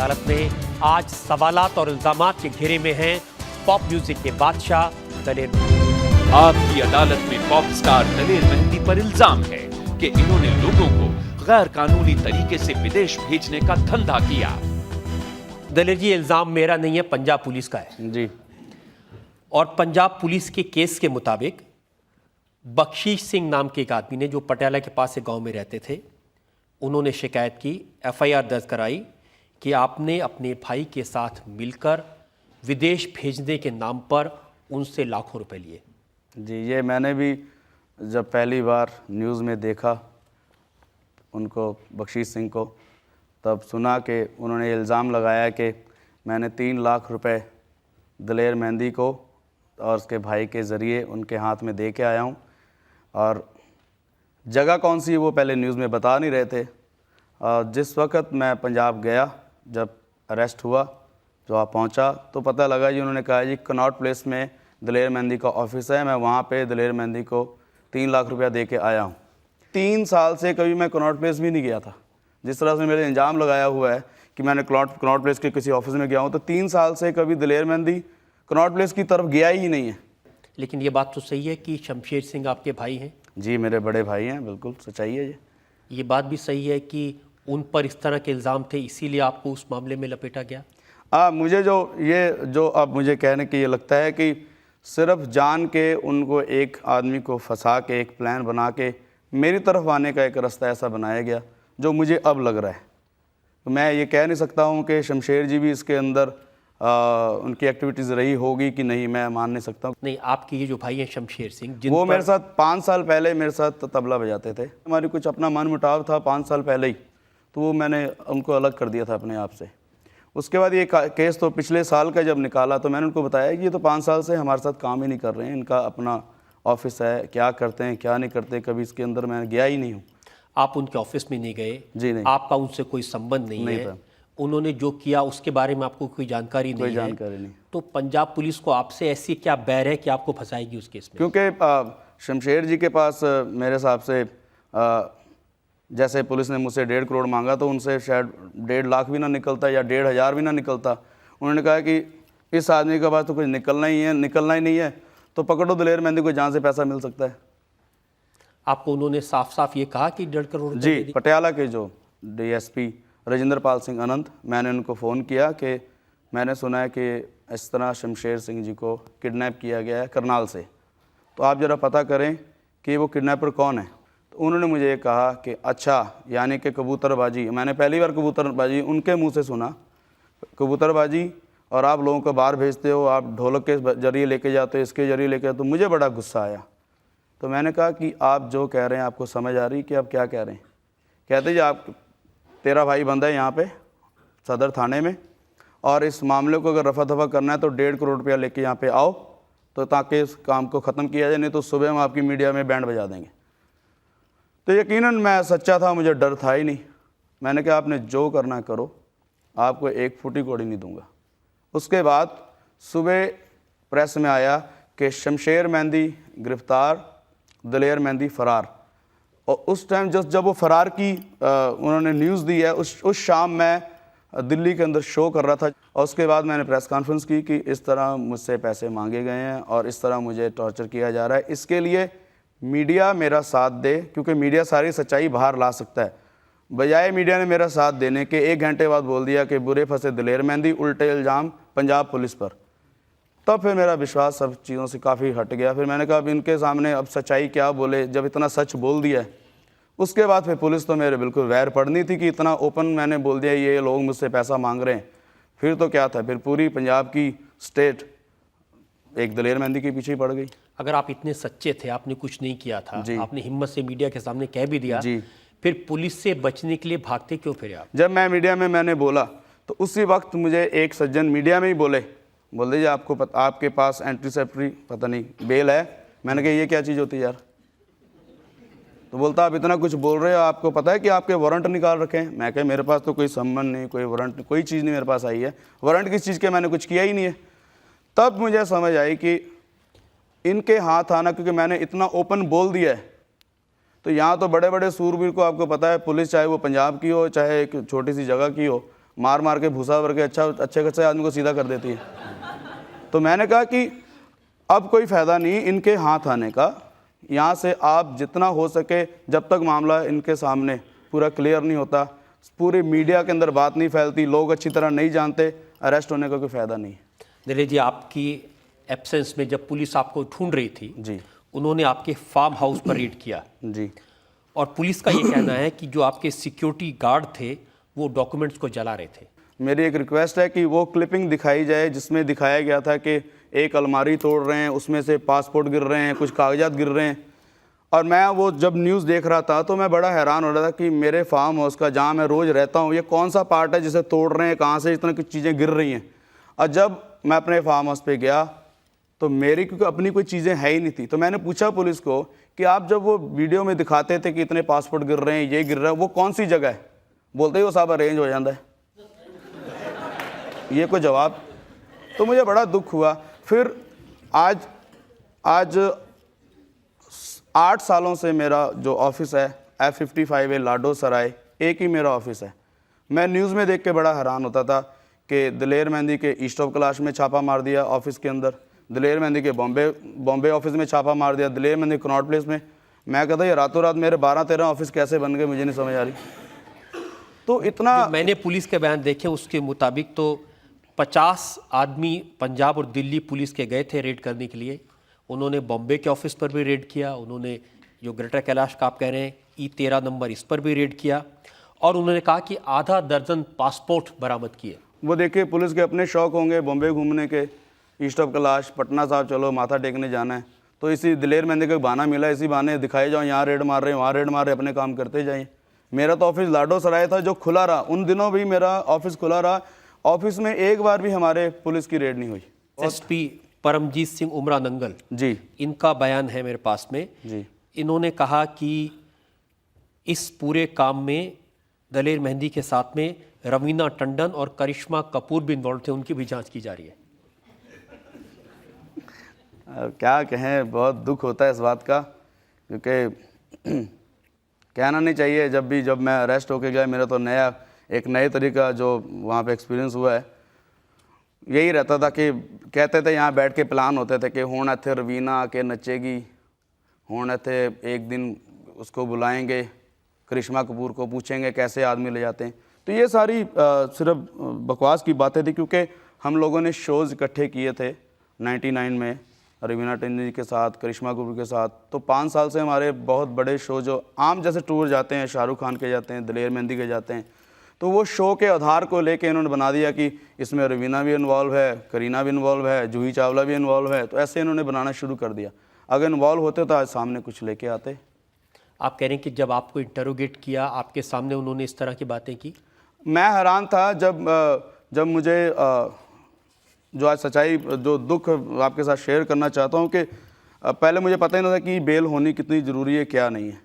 अदालत में आज सवालात और इल्जामात के घेरे में हैं पॉप म्यूजिक के बादशाह दलेर मेहंदी। आपकी अदालत में पॉप स्टार दलेर मेहंदी पर इल्जाम है कि इन्होंने लोगों को गैर कानूनी तरीके से विदेश भेजने का धंधा किया। दलेर जी, इल्जाम मेरा नहीं है, पंजाब पुलिस का है जी। और पंजाब पुलिस के केस के मुताबिक बख्शीश सिंह नाम के एक आदमी ने, जो पटियाला के पास एक गांव में रहते थे, उन्होंने शिकायत की, एफआईआर दर्ज कराई कि आपने अपने भाई के साथ मिलकर विदेश भेजने के नाम पर उनसे लाखों रुपए लिए। जी, ये मैंने भी जब पहली बार न्यूज़ में देखा उनको, बख्शीश सिंह को, तब सुना कि उन्होंने इल्ज़ाम लगाया कि मैंने 3 लाख रुपए दलेर मेहंदी को और उसके भाई के ज़रिए उनके हाथ में दे के आया हूँ। और जगह कौन सी है वो पहले न्यूज़ में बता नहीं रहे थे। और जिस वक्त मैं पंजाब गया, जब अरेस्ट हुआ, जो आप पहुँचा, तो पता लगा जी, उन्होंने कहा जी कनॉट प्लेस में दलेर मेहंदी का ऑफिस है, मैं वहाँ पे दलेर मेहंदी को 3 लाख रुपया दे के आया हूँ। 3 साल से कभी मैं कनॉट प्लेस भी नहीं गया था। जिस तरह से मेरे इल्ज़ाम लगाया हुआ है कि मैंने कनॉट प्लेस के किसी ऑफिस में गया हूँ, तो 3 साल से कभी दलेर मेहंदी कनॉट प्लेस की तरफ गया ही नहीं है। लेकिन ये बात तो सही है कि शमशेर सिंह आपके भाई हैं? जी, मेरे बड़े भाई हैं, बिल्कुल सच्चाई है ये बात भी सही है कि उन पर इस तरह के इल्ज़ाम थे, इसीलिए आपको उस मामले में लपेटा गया? मुझे जो अब मुझे कहने की ये लगता है कि सिर्फ जान के उनको एक आदमी को फंसा के, एक प्लान बना के मेरी तरफ आने का एक रास्ता ऐसा बनाया गया, जो मुझे अब लग रहा है। तो मैं ये कह नहीं सकता हूँ कि शमशेर जी भी इसके अंदर उनकी एक्टिविटीज़ रही होगी कि नहीं, मैं मान नहीं सकता हूँ। नहीं, आपके ये जो भाई हैं शमशेर सिंह, वो मेरे साथ 5 साल पहले मेरे साथ तबला बजाते थे। हमारी कुछ अपना मन मुटाव था 5 साल पहले ही, तो वो मैंने उनको अलग कर दिया था अपने आप से। उसके बाद ये केस तो पिछले साल का जब निकाला, तो मैंने उनको बताया कि ये तो 5 साल से हमारे साथ काम ही नहीं कर रहे हैं, इनका अपना ऑफिस है, क्या करते हैं क्या नहीं करते, कभी इसके अंदर मैं गया ही नहीं हूँ। आप उनके ऑफिस में नहीं गए? जी नहीं। आपका उनसे कोई संबंध नहीं है? था। उन्होंने जो किया उसके बारे में आपको कोई जानकारी नहीं है? कोई जानकारी नहीं। तो पंजाब पुलिस को आपसे ऐसी क्या बैर है कि आपको फंसाएगी उस केस में? क्योंकि शमशेर जी के पास मेरे हिसाब से जैसे पुलिस ने मुझसे 1.5 करोड़ मांगा, तो उनसे शायद 1.5 लाख भी ना निकलता या 1.5 भी ना निकलता। उन्होंने कहा कि इस आदमी के पास तो कुछ निकलना ही नहीं है, तो पकड़ो दलेर मेहंदी को, जहाँ से पैसा मिल सकता है। आपको उन्होंने साफ साफ ये कहा कि 1.5 करोड़ जी, पटियाला के जो डीएसपी राजेंद्र पाल सिंह अनंत, मैंने उनको फ़ोन किया कि मैंने सुना है कि इस तरह शमशेर सिंह जी को किडनैप किया गया है करनाल से, तो आप ज़रा पता करें कि वो किडनैपर कौन है। तो उन्होंने मुझे ये कहा कि अच्छा, यानी कि कबूतरबाजी। मैंने पहली बार कबूतरबाजी उनके मुंह से सुना, कबूतरबाजी, और आप लोगों को बाहर भेजते हो, आप ढोलक के जरिए लेके जाते हो, इसके जरिए लेके, तो मुझे बड़ा गुस्सा आया। तो मैंने कहा कि आप जो कह रहे हैं आपको समझ आ रही कि आप क्या कह रहे हैं? कहते जी, आप तेरा भाई बंदा है यहाँ पे सदर थाने में, और इस मामले को अगर रफा दफा करना है तो 1.5 करोड़ रुपया लेके यहाँ पे आओ, तो ताकि इस काम को ख़त्म किया जाए, नहीं तो सुबह हम आपकी मीडिया में बैंड बजा देंगे। तो यकीनन मैं सच्चा था, मुझे डर था ही नहीं। मैंने कहा आपने जो करना है करो, आपको 1 फुटी कौड़ी नहीं दूंगा। उसके बाद सुबह प्रेस में आया कि शमशेर मेहंदी गिरफ्तार, दलेर मेहंदी फरार। और उस टाइम जब वो फरार की उन्होंने न्यूज़ दी है, उस शाम मैं दिल्ली के अंदर शो कर रहा था, और उसके बाद मैंने प्रेस कॉन्फ्रेंस की कि इस तरह मुझसे पैसे मांगे गए हैं और इस तरह मुझे टॉर्चर किया जा रहा है। इसके लिए मीडिया मेरा साथ दे, क्योंकि मीडिया सारी सच्चाई बाहर ला सकता है। बजाय मीडिया ने मेरा साथ देने के 1 घंटे बाद बोल दिया कि बुरे फंसे दलेर मेहंदी, उल्टे इल्ज़ाम पंजाब पुलिस पर। तब फिर मेरा विश्वास सब चीज़ों से काफ़ी हट गया। फिर मैंने कहा अब इनके सामने अब सच्चाई क्या बोले, जब इतना सच बोल दिया है। उसके बाद फिर पुलिस तो मेरे बिल्कुल वैर पड़नी थी कि इतना ओपन मैंने बोल दिया ये लोग मुझसे पैसा मांग रहे हैं। फिर तो क्या था, फिर पूरी पंजाब की स्टेट एक दलेर मेहंदी के पीछे ही पड़ गई। अगर आप इतने सच्चे थे, आपने कुछ नहीं किया था, आपने हिम्मत से मीडिया के सामने कह भी दिया, फिर पुलिस से बचने के लिए भागते क्यों फिरे आप? जब मैं मीडिया में मैंने बोला, तो उसी वक्त मुझे एक सज्जन मीडिया में ही बोल दीजिए आपके पास एंटीसेप्टरी पता नहीं बेल है। मैंने कहा ये क्या चीज़ होती है यार? तो बोलता आप इतना कुछ बोल रहे हो, आपको पता है कि आपके वारंट निकाल रखे हैं? मैं कहा मेरे पास तो कोई संबंध नहीं, कोई वारंट, कोई चीज़ नहीं मेरे पास आई है। वारंट किस चीज़ के? मैंने कुछ किया ही नहीं है। तब मुझे समझ आई कि इनके हाथ आना, क्योंकि मैंने इतना ओपन बोल दिया है, तो यहाँ तो बड़े बड़े सूरवीर को आपको पता है, पुलिस चाहे वो पंजाब की हो चाहे एक छोटी सी जगह की हो, मार मार के भूसा भर के अच्छे खासे आदमी को सीधा कर देती है। तो मैंने कहा कि अब कोई फ़ायदा नहीं इनके हाथ आने का, यहाँ से आप जितना हो सके, जब तक मामला इनके सामने पूरा क्लियर नहीं होता, पूरे मीडिया के अंदर बात नहीं फैलती, लोग अच्छी तरह नहीं जानते, अरेस्ट होने का कोई फ़ायदा नहीं है। दिलेर जी, आपकी एब्सेंस में जब पुलिस आपको ढूंढ रही थी जी उन्होंने आपके फार्म हाउस पर रेड किया जी और पुलिस का ये कहना है कि जो आपके सिक्योरिटी गार्ड थे वो डॉक्यूमेंट्स को जला रहे थे। मेरी एक रिक्वेस्ट है कि वो क्लिपिंग दिखाई जाए जिसमें दिखाया गया था कि एक अलमारी तोड़ रहे हैं, उसमें से पासपोर्ट गिर रहे हैं, कुछ कागजात गिर रहे हैं। और मैं वो जब न्यूज़ देख रहा था तो मैं बड़ा हैरान हो रहा था कि मेरे फार्म हाउस का, जहाँ मैं रोज़ रहता हूँ, ये कौन सा पार्ट है जिसे तोड़ रहे हैं, कहाँ से इतना कुछ चीज़ें गिर रही हैं। और जब मैं अपने फार्म हाउस पे गया तो मेरी, क्योंकि अपनी कोई चीज़ें है ही नहीं थी, तो मैंने पूछा पुलिस को कि आप जब वो वीडियो में दिखाते थे कि इतने पासपोर्ट गिर रहे हैं, ये गिर रहा है, वो कौन सी जगह है? बोलते ही वो साहब अरेंज हो जाता है। ये कोई जवाब। तो मुझे बड़ा दुख हुआ। फिर आज 8 सालों से मेरा जो ऑफिस है F55 लाडो सराय, एक ही मेरा ऑफिस है। मैं न्यूज़ में देख के बड़ा हैरान होता था कि दिलेर मेहंदी के ईस्ट ऑफ कैलाश में छापा मार दिया ऑफिस के अंदर, दिलेर मेहंदी के बॉम्बे ऑफिस में छापा मार दिया, दिलेर मेहंदी कनॉट प्लेस में। मैं कहता ये रातों रात मेरे 12-13 ऑफिस कैसे बन गए, मुझे नहीं समझ आ रही। तो इतना मैंने पुलिस के बयान देखे उसके मुताबिक तो 50 आदमी पंजाब और दिल्ली पुलिस के गए थे रेड करने के लिए। उन्होंने बॉम्बे के ऑफिस पर भी रेड किया, उन्होंने जो ग्रेटर कैलाश का आप कह रहे हैं E13 नंबर, इस पर भी रेड किया, और उन्होंने कहा कि आधा दर्जन पासपोर्ट बरामद किए। वो देखिए पुलिस के अपने शौक होंगे बॉम्बे घूमने के, ईस्ट ऑफ कैलाश, पटना साहब चलो माथा टेकने जाना है, तो इसी दिलेर मेहंदी का बहाना मिला, इसी बहाने दिखाए जाओ यहाँ रेड मार रहे हैं, वहाँ रेड मार रहे, अपने काम करते जाइए। मेरा तो ऑफिस लाडो सराय था जो खुला रहा, उन दिनों भी मेरा ऑफिस खुला रहा। ऑफिस में एक बार भी हमारे पुलिस की रेड नहीं हुई। SP परमजीत सिंह उमरा नंगल जी, इनका बयान है मेरे पास में जी। इन्होंने कहा कि इस पूरे काम में दलेर मेहंदी के साथ में रवीना टंडन और करिश्मा कपूर भी इन्वॉल्व थे, उनकी भी जांच की जा रही है। अब क्या कहें, बहुत दुख होता है इस बात का, क्योंकि कहना नहीं चाहिए। जब मैं अरेस्ट होके गया, मेरा तो एक नए तरीका जो वहाँ पे एक्सपीरियंस हुआ है, यही रहता था कि कहते थे यहाँ बैठ के प्लान होते थे कि हुण इत्थे रवीना आके नचेगी, हुण इत्थे एक दिन उसको बुलाएंगे, करिश्मा कपूर को पूछेंगे कैसे आदमी ले जाते हैं। तो ये सारी सिर्फ बकवास की बातें थी, क्योंकि हम लोगों ने शोज़ इकट्ठे किए थे 99 में रवीना टंडन जी के साथ, करिश्मा कपूर के साथ। तो 5 साल से हमारे बहुत बड़े शो जो आम जैसे टूर जाते हैं, शाहरुख खान के जाते हैं, दिलेर मेहंदी के जाते हैं, तो वो शो के आधार को लेके इन्होंने बना दिया कि इसमें रवीना भी इन्वॉल्व है, करीना भी इन्वॉल्व है, जूही चावला भी इन्वॉल्व है। तो ऐसे इन्होंने बनाना शुरू कर दिया। अगर इन्वॉल्व होते तो आज सामने कुछ लेके आते। आप कह रहे हैं कि जब आपको इंटरोगेट किया आपके सामने उन्होंने इस तरह की बातें की? मैं हैरान था जब मुझे जो आज सच्चाई, जो दुख आपके साथ शेयर करना चाहता हूँ कि पहले मुझे पता ही नहीं था कि बेल होनी कितनी ज़रूरी है, क्या नहीं है।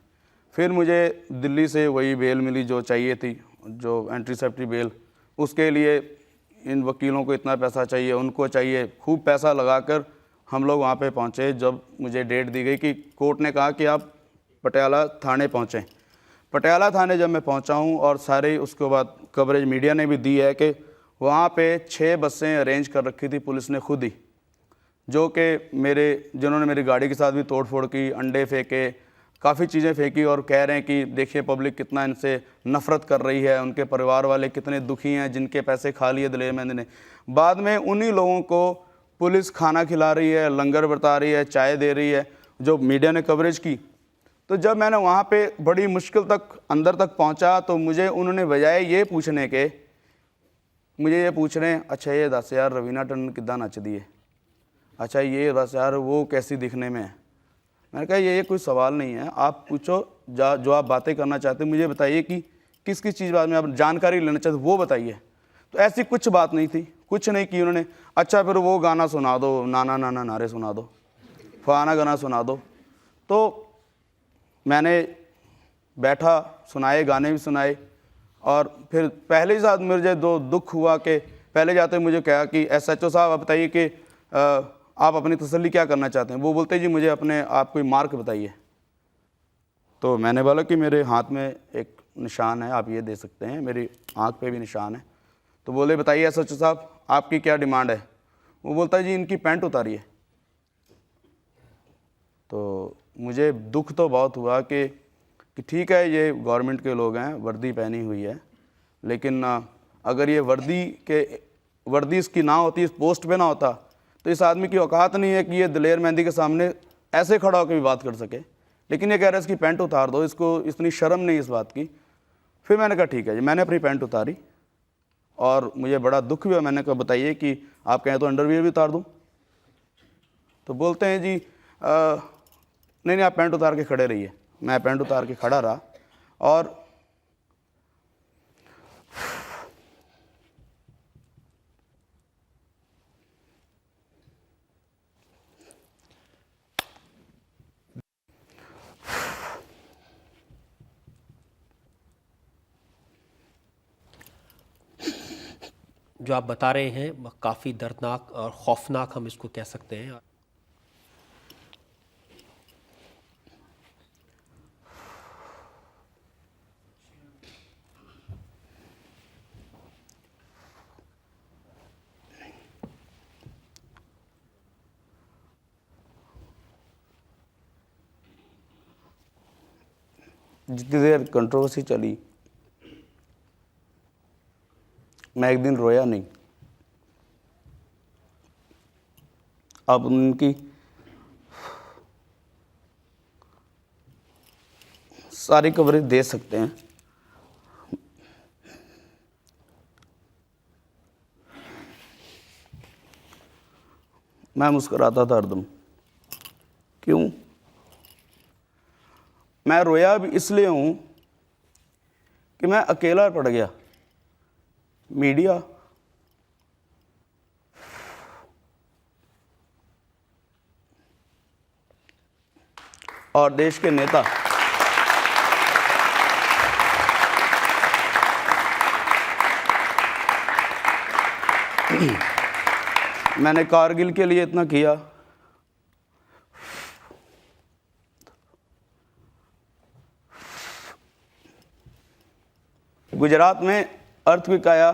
फिर मुझे दिल्ली से वही बेल मिली जो चाहिए थी, जो एंटीसेप्टिव बेल। उसके लिए इन वकीलों को इतना पैसा चाहिए, उनको चाहिए, खूब पैसा लगाकर हम लोग वहाँ पे पहुँचे। जब मुझे डेट दी गई कि कोर्ट ने कहा कि आप पटियाला थाने पहुँचें, पटियाला थाने जब मैं पहुँचा हूँ, और सारे उसके बाद कवरेज मीडिया ने भी दी है कि वहाँ पे 6 बसें अरेंज कर रखी थी पुलिस ने खुद ही, जो कि जिन्होंने मेरी गाड़ी के साथ भी तोड़ फोड़ की, अंडे फेंके, काफ़ी चीज़ें फेंकी, और कह रहे हैं कि देखिए पब्लिक कितना इनसे नफ़रत कर रही है, उनके परिवार वाले कितने दुखी हैं जिनके पैसे खा लिए दिलेर मेहंदी ने। बाद में उन्हीं लोगों को पुलिस खाना खिला रही है, लंगर बरता रही है, चाय दे रही है, जो मीडिया ने कवरेज की। तो जब मैंने वहाँ पे बड़ी मुश्किल तक अंदर तक पहुँचा, तो मुझे उन्होंने बजाय ये पूछने के, मुझे ये पूछ रहे हैं, अच्छा ये दस यार रवीना टंडन किद्दां नचदी है, अच्छा ये दस यार वो कैसी दिखने में है। मैंने कहा ये कोई सवाल नहीं है, आप पूछो, जो आप बातें करना चाहते हैं मुझे बताइए कि किस किस चीज़ बात में आप जानकारी लेना चाहते वो बताइए। तो ऐसी कुछ बात नहीं थी, कुछ नहीं की उन्होंने। अच्छा फिर वो गाना सुना दो, नाना नाना नारे सुना दो, फलाना गाना सुना दो। तो मैंने बैठा, सुनाए, गाने भी सुनाए। और फिर पहले ही साथ मुझे दुख हुआ कि पहले जाते मुझे कहा कि SHO साहब आप बताइए कि आप अपनी तसल्ली क्या करना चाहते हैं। वो बोलते जी मुझे अपने आप कोई मार्क बताइए। तो मैंने बोला कि मेरे हाथ में एक निशान है, आप ये दे सकते हैं, मेरी आँख पे भी निशान है। तो बोले बताइए एसएचओ साहब आपकी क्या डिमांड है। वो बोलता है जी इनकी पैंट उतारिए। तो मुझे दुख तो बहुत हुआ कि ठीक है ये गवर्नमेंट के लोग हैं, वर्दी पहनी हुई है, लेकिन अगर ये वर्दी इसकी ना होती, इस पोस्ट पे ना होता, तो इस आदमी की औकात नहीं है कि ये दलेर मेहंदी के सामने ऐसे खड़ा होकर भी बात कर सके। लेकिन ये कह रहा है इसकी पैंट उतार दो, इसको इतनी शर्म नहीं इस बात की। फिर मैंने कहा ठीक है जी, मैंने अपनी पैंट उतारी और मुझे बड़ा दुख हुआ। मैंने कहा बताइए कि आप कहें तो अंडरवियर भी उतार दूँ। तो बोलते हैं जी नहीं आप पैंट उतार के खड़े रहिए। मैं पैंट उतार के खड़ा रहा और जो आप बता रहे हैं काफ़ी दर्दनाक और खौफनाक हम इसको कह सकते हैं। जितनी देर कंट्रोवर्सी चली मैं एक दिन रोया नहीं। आप उनकी सारी कवरेज दे सकते हैं। मैं मुस्कुराता था हरदम। क्यों? मैं रोया भी इसलिए हूं कि मैं अकेला पड़ गया। मीडिया और देश के नेता मैंने कारगिल के लिए इतना किया, गुजरात में अर्थक्वेक आया,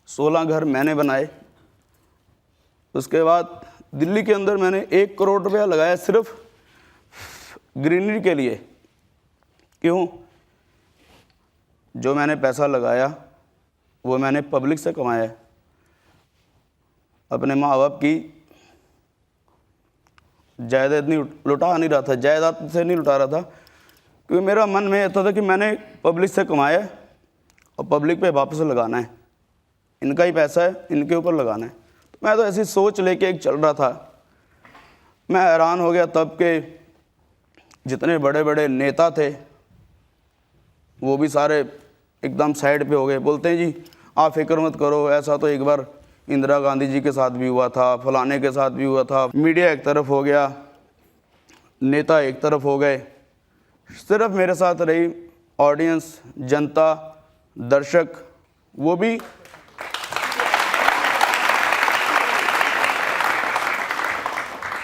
16 घर मैंने बनाए। उसके बाद दिल्ली के अंदर मैंने 1 करोड़ रुपया लगाया सिर्फ ग्रीनरी के लिए। क्यों? जो मैंने पैसा लगाया वो मैंने पब्लिक से कमाया है, अपने माँ बाप की जायदाद नहीं लुटा नहीं रहा था, जायदाद से नहीं लुटा रहा था, क्योंकि मेरा मन में ये था कि मैंने पब्लिक से कमाया है और पब्लिक पे वापस लगाना है। इनका ही पैसा है, इनके ऊपर लगाना है। तो मैं तो ऐसी सोच लेके एक चल रहा था। मैं हैरान हो गया तब के जितने बड़े बड़े नेता थे वो भी सारे एकदम साइड पे हो गए। बोलते हैं जी आप फिक्र मत करो, ऐसा तो एक बार इंदिरा गांधी जी के साथ भी हुआ था, फलाने के साथ भी हुआ था। मीडिया एक तरफ हो गया, नेता एक तरफ हो गए, सिर्फ मेरे साथ रही ऑडियंस, जनता, दर्शक। वो भी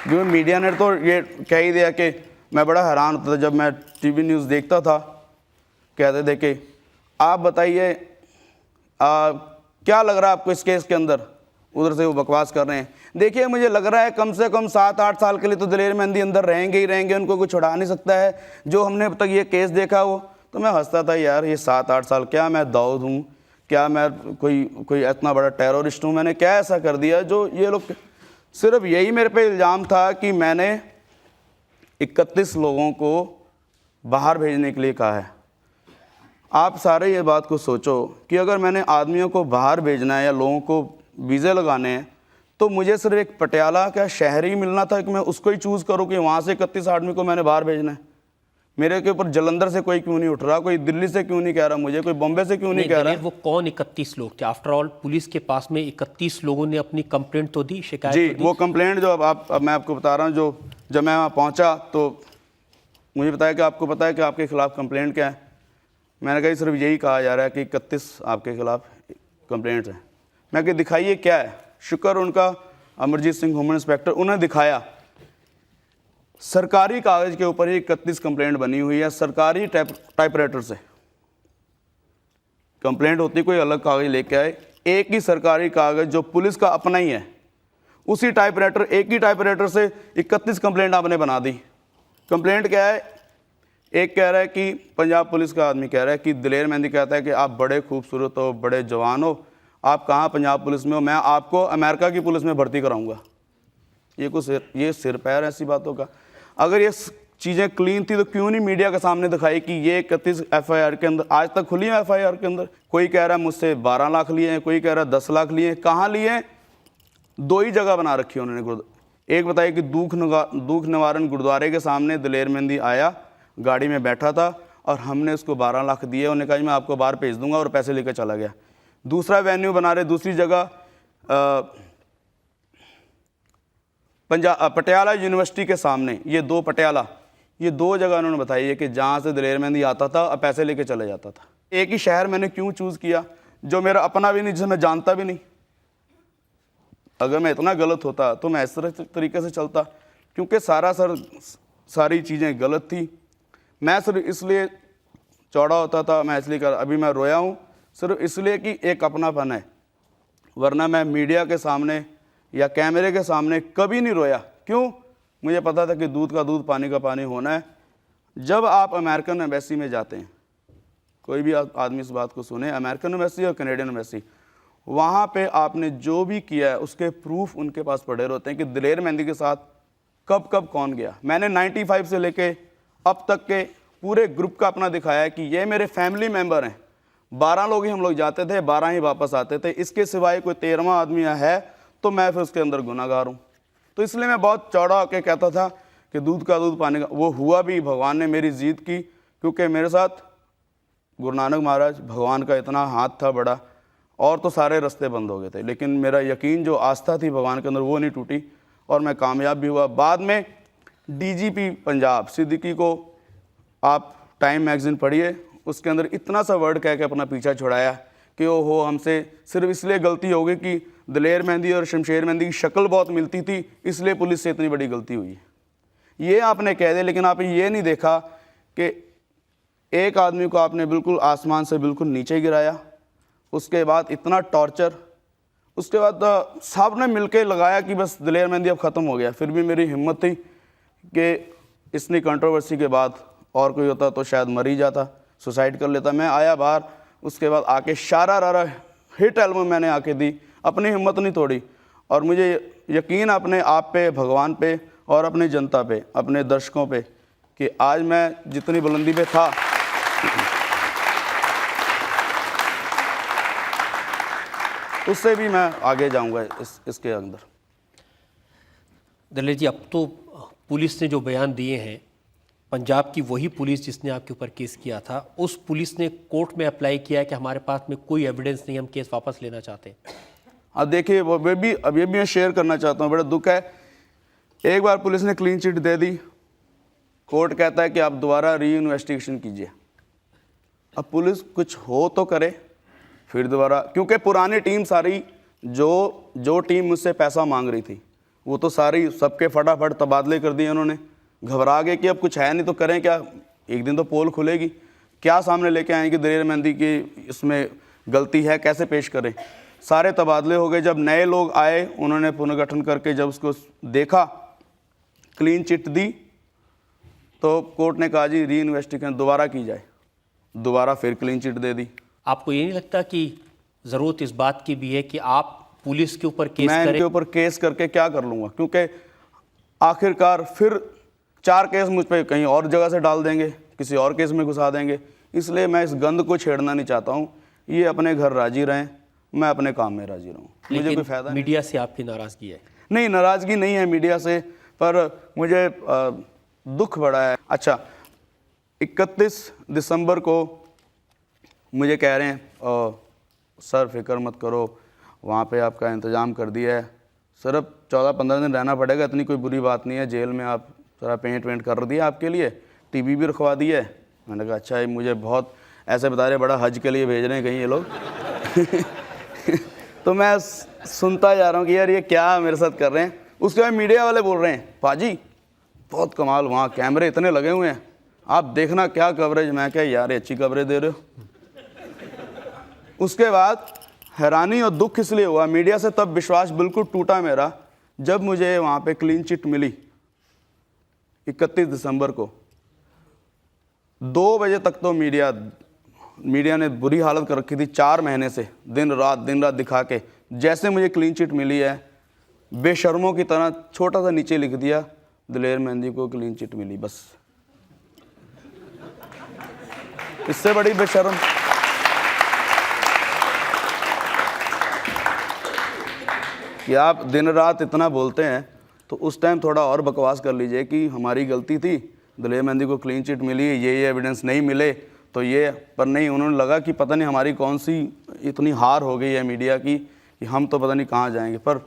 जो मीडिया ने तो ये कह ही दिया कि मैं बड़ा हैरान होता था जब मैं टीवी न्यूज़ देखता था। कहते थे कि आप बताइए क्या लग रहा है आपको इस केस के अंदर। उधर से वो बकवास कर रहे हैं। देखिए मुझे लग रहा है कम से कम 7-8 साल के लिए तो दलेर मेहंदी अंदर रहेंगे ही रहेंगे, उनको कोई छुड़ा नहीं सकता है। जो हमने अब तक ये केस देखा वो, तो मैं हंसता था यार ये 7-8 साल, क्या मैं दाऊद हूँ, क्या मैं कोई इतना बड़ा टेररिस्ट हूँ, मैंने क्या ऐसा कर दिया जो ये लोग। सिर्फ यही मेरे पे इल्ज़ाम था कि मैंने 31 लोगों को बाहर भेजने के लिए कहा है। आप सारे ये बात को सोचो कि अगर मैंने आदमियों को बाहर भेजना है या लोगों को वीज़े लगाने हैं तो मुझे सिर्फ एक पटियाला का शहरी मिलना था कि मैं उसको ही चूज़ करूँ कि वहाँ से 31 आदमी को मैंने बाहर भेजना है। मेरे के ऊपर जलंधर से कोई क्यों नहीं उठ रहा, कोई दिल्ली से क्यों नहीं कह रहा, मुझे कोई बॉम्बे से क्यों नहीं कह रहा। वो कौन 31 लोग थे? आफ्टर ऑल पुलिस के पास में 31 लोगों ने अपनी कंप्लेंट तो दी, शिकायत जी तो दी। वो कंप्लेंट जो अब मैं आपको बता रहा हूँ, जो जब मैं वहाँ पहुँचा तो मुझे बताया कि आपको पता है कि आपके खिलाफ़ कंप्लेंट क्या है। मैंने कहा सिर्फ यही कहा जा रहा है कि 31 आपके खिलाफ़ कंप्लेंट्स हैं। मैं कहा दिखाइए क्या है। शुक्र उनका अमरजीत सिंह होम इंस्पेक्टर, उन्हें दिखाया सरकारी कागज़ के ऊपर ही 31 कंप्लेंट बनी हुई है, सरकारी टाइपराइटर से, कंप्लेंट होती कोई अलग कागज लेके आए, एक ही सरकारी कागज जो पुलिस का अपना ही है, उसी टाइपराइटर, एक ही टाइपराइटर से 31 कंप्लेंट आपने बना दी। कंप्लेंट क्या है? एक कह रहा है कि पंजाब पुलिस का आदमी कह रहा है कि दिलेर मेहंदी कहता है कि आप बड़े खूबसूरत हो, बड़े जवान हो, आप कहाँ पंजाब पुलिस में हो, मैं आपको अमेरिका की पुलिस में भर्ती कराऊंगा। ये सिर पैर ऐसी बातों का। अगर ये चीज़ें क्लीन थी तो क्यों नहीं मीडिया के सामने दिखाई कि ये 31 FIR के अंदर आज तक खुली है। FIR के अंदर कोई कह रहा है मुझसे 12 लाख लिए हैं, कोई कह रहा है 10 लाख लिए हैं। कहाँ लिए हैं? 2 ही जगह बना रखी है उन्होंने। एक बताइए कि दुख निवारण गुरुद्वारे के सामने दिलेर मेहंदी आया, गाड़ी में बैठा था और हमने उसको 12 लाख दिए, उन्होंने कहा मैं आपको बाहर भेज दूंगा और पैसे लेकर चला गया। दूसरा वेन्यू बना रहे दूसरी जगह, पटियाला यूनिवर्सिटी के सामने, ये 2 जगह उन्होंने बताई है कि जहाँ से दिलेर मेहंदी आता था और पैसे लेके चले जाता था। एक ही शहर मैंने क्यों चूज़ किया जो मेरा अपना भी नहीं, जिसे मैं जानता भी नहीं। अगर मैं इतना गलत होता तो मैं इस तरीके से चलता, क्योंकि सारी चीज़ें गलत थी। मैं सिर्फ इसलिए चौड़ा होता था, मैं इसलिए अभी मैं रोया हूँ सिर्फ इसलिए कि एक अपनापन है, वरना मैं मीडिया के सामने या कैमरे के सामने कभी नहीं रोया। क्यों? मुझे पता था कि दूध का दूध पानी का पानी होना है। जब आप अमेरिकन एम्बेसी में जाते हैं, कोई भी आदमी इस बात को सुने, अमेरिकन एम्बेसी और कनेडियन एम्बेसी, वहाँ पे आपने जो भी किया है उसके प्रूफ उनके पास पड़े रहते हैं कि दिलेर मेहंदी के साथ कब कब कौन गया। मैंने 95 से लेके अब तक के पूरे ग्रुप का अपना दिखाया है कि ये मेरे फैमिली मेम्बर हैं। 12 लोग ही हम लोग जाते थे, 12 ही वापस आते थे। इसके सिवाय कोई 13वां आदमी है तो मैं फिर उसके अंदर गुनाहगार हूँ। तो इसलिए मैं बहुत चौड़ा होकर कहता था कि दूध का दूध पानी का। वो हुआ भी, भगवान ने मेरी जीत की, क्योंकि मेरे साथ गुरु नानक महाराज, भगवान का इतना हाथ था बड़ा, और तो सारे रास्ते बंद हो गए थे, लेकिन मेरा यकीन, जो आस्था थी भगवान के अंदर, वो नहीं टूटी और मैं कामयाब भी हुआ। बाद में DGP पंजाब सिद्दीकी को आप टाइम मैगज़ीन पढ़िए, उसके अंदर इतना सा वर्ड कह के अपना पीछा छुड़ाया कि ओहो हमसे सिर्फ इसलिए गलती हो गई कि दिलेर मेहंदी और शमशेर मेहंदी की शक्ल बहुत मिलती थी, इसलिए पुलिस से इतनी बड़ी गलती हुई। ये आपने कह दिया, लेकिन आपने ये नहीं देखा कि एक आदमी को आपने बिल्कुल आसमान से बिल्कुल नीचे गिराया, उसके बाद इतना टॉर्चर, उसके बाद सब ने मिलके लगाया कि बस दिलेर मेहंदी अब ख़त्म हो गया। फिर भी मेरी हिम्मत थी कि इतनी कंट्रोवर्सी के बाद और कोई होता तो शायद मर ही जाता, सुसाइड कर लेता। मैं आया बाहर, उसके बाद आके शारा रारा हिट एल्बम मैंने आके दी, अपनी हिम्मत नहीं तोड़ी। और मुझे यकीन अपने आप पे, भगवान पे और अपनी जनता पे, अपने दर्शकों पे, कि आज मैं जितनी बुलंदी पे था उससे भी मैं आगे जाऊंगा इसके अंदर। दिलेर जी, अब तो पुलिस ने जो बयान दिए हैं, पंजाब की वही पुलिस जिसने आपके ऊपर केस किया था, उस पुलिस ने कोर्ट में अप्लाई किया है कि हमारे पास में कोई एविडेंस नहीं, हम केस वापस लेना चाहते हैं। अब देखिए, वो भी अभी मैं शेयर करना चाहता हूँ, बड़ा दुख है। एक बार पुलिस ने क्लीन चिट दे दी, कोर्ट कहता है कि आप दोबारा री इन्वेस्टिगेशन कीजिए। अब पुलिस कुछ हो तो करे, फिर दोबारा, क्योंकि पुरानी टीम सारी, जो टीम मुझसे पैसा मांग रही थी, वो तो सारी सबके फटाफट तबादले कर दिए उन्होंने। घबरा गए कि अब कुछ है नहीं तो करें क्या, एक दिन तो पोल खुलेगी, क्या सामने लेके आएंगे दिलेर मेहंदी की इसमें गलती है, कैसे पेश करें। सारे तबादले हो गए। जब नए लोग आए, उन्होंने पुनर्गठन करके जब उसको देखा, क्लीन चिट दी, तो कोर्ट ने कहा जी री इन्वेस्टिगेशन दोबारा की जाए, दोबारा फिर क्लीन चिट दे दी। आपको ये नहीं लगता कि ज़रूरत इस बात की भी है कि आप पुलिस के ऊपर केस मैं करें? इनके ऊपर केस करके क्या कर लूँगा, क्योंकि आखिरकार फिर 4 केस मुझ पर कहीं और जगह से डाल देंगे, किसी और केस में घुसा देंगे। इसलिए मैं इस गंद को छेड़ना नहीं चाहता हूँ। ये अपने घर राजी रहें, मैं अपने काम में राजी रहूँ, मुझे कोई फायदा नहीं। मीडिया से आपकी नाराज़गी है? नहीं, नाराज़गी नहीं है मीडिया से, पर मुझे दुख बड़ा है। अच्छा, 31 दिसंबर को मुझे कह रहे हैं सर फिक्र मत करो, वहाँ पे आपका इंतज़ाम कर दिया है, सिर्फ 14-15 दिन रहना पड़ेगा, इतनी कोई बुरी बात नहीं है, जेल में आप सारा पेंट वेंट कर दिया आपके लिए, टीवी भी रखवा दिया है। मैंने कहा अच्छा, ये मुझे बहुत ऐसे बता रहे बड़ा हज के लिए भेज रहे हैं कहीं ये लोग तो मैं सुनता जा रहा हूँ कि यार ये क्या मेरे साथ कर रहे हैं। उसके बाद मीडिया वाले बोल रहे हैं पाजी बहुत कमाल, वहाँ कैमरे इतने लगे हुए हैं, आप देखना क्या कवरेज। मैं क्या यार अच्छी कवरेज दे रहे हो उसके बाद हैरानी और दुख इसलिए हुआ, मीडिया से तब विश्वास बिल्कुल टूटा मेरा जब मुझे वहाँ पे क्लीन चिट मिली 31 दिसंबर को। 2 बजे तक तो मीडिया ने बुरी हालत कर रखी थी 4 महीने से, दिन रात दिखा के। जैसे मुझे क्लीन चिट मिली है, बेशर्मों की तरह छोटा सा नीचे लिख दिया, दिलेर मेहंदी को क्लीन चिट मिली। बस इससे बड़ी बेशर्म कि आप दिन रात इतना बोलते हैं तो उस टाइम थोड़ा और बकवास कर लीजिए कि हमारी गलती थी, दिलेर मेहंदी को क्लीन चिट मिली, ये एविडेंस नहीं मिले तो ये। पर नहीं, उन्होंने लगा कि पता नहीं हमारी कौन सी इतनी हार हो गई है मीडिया की कि हम तो पता नहीं कहाँ जाएंगे। पर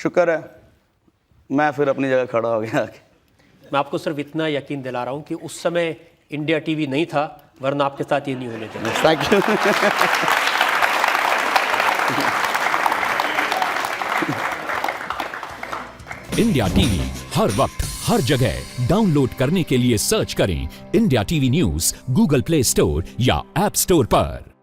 शुक्र है मैं फिर अपनी जगह खड़ा हो गया। मैं आपको सिर्फ इतना यकीन दिला रहा हूँ कि उस समय इंडिया टीवी नहीं था, वरना आपके साथ ये नहीं होने देना। Thank you. इंडिया टीवी हर वक्त हर जगह डाउनलोड करने के लिए सर्च करें India TV news Google play store या ऐप स्टोर पर।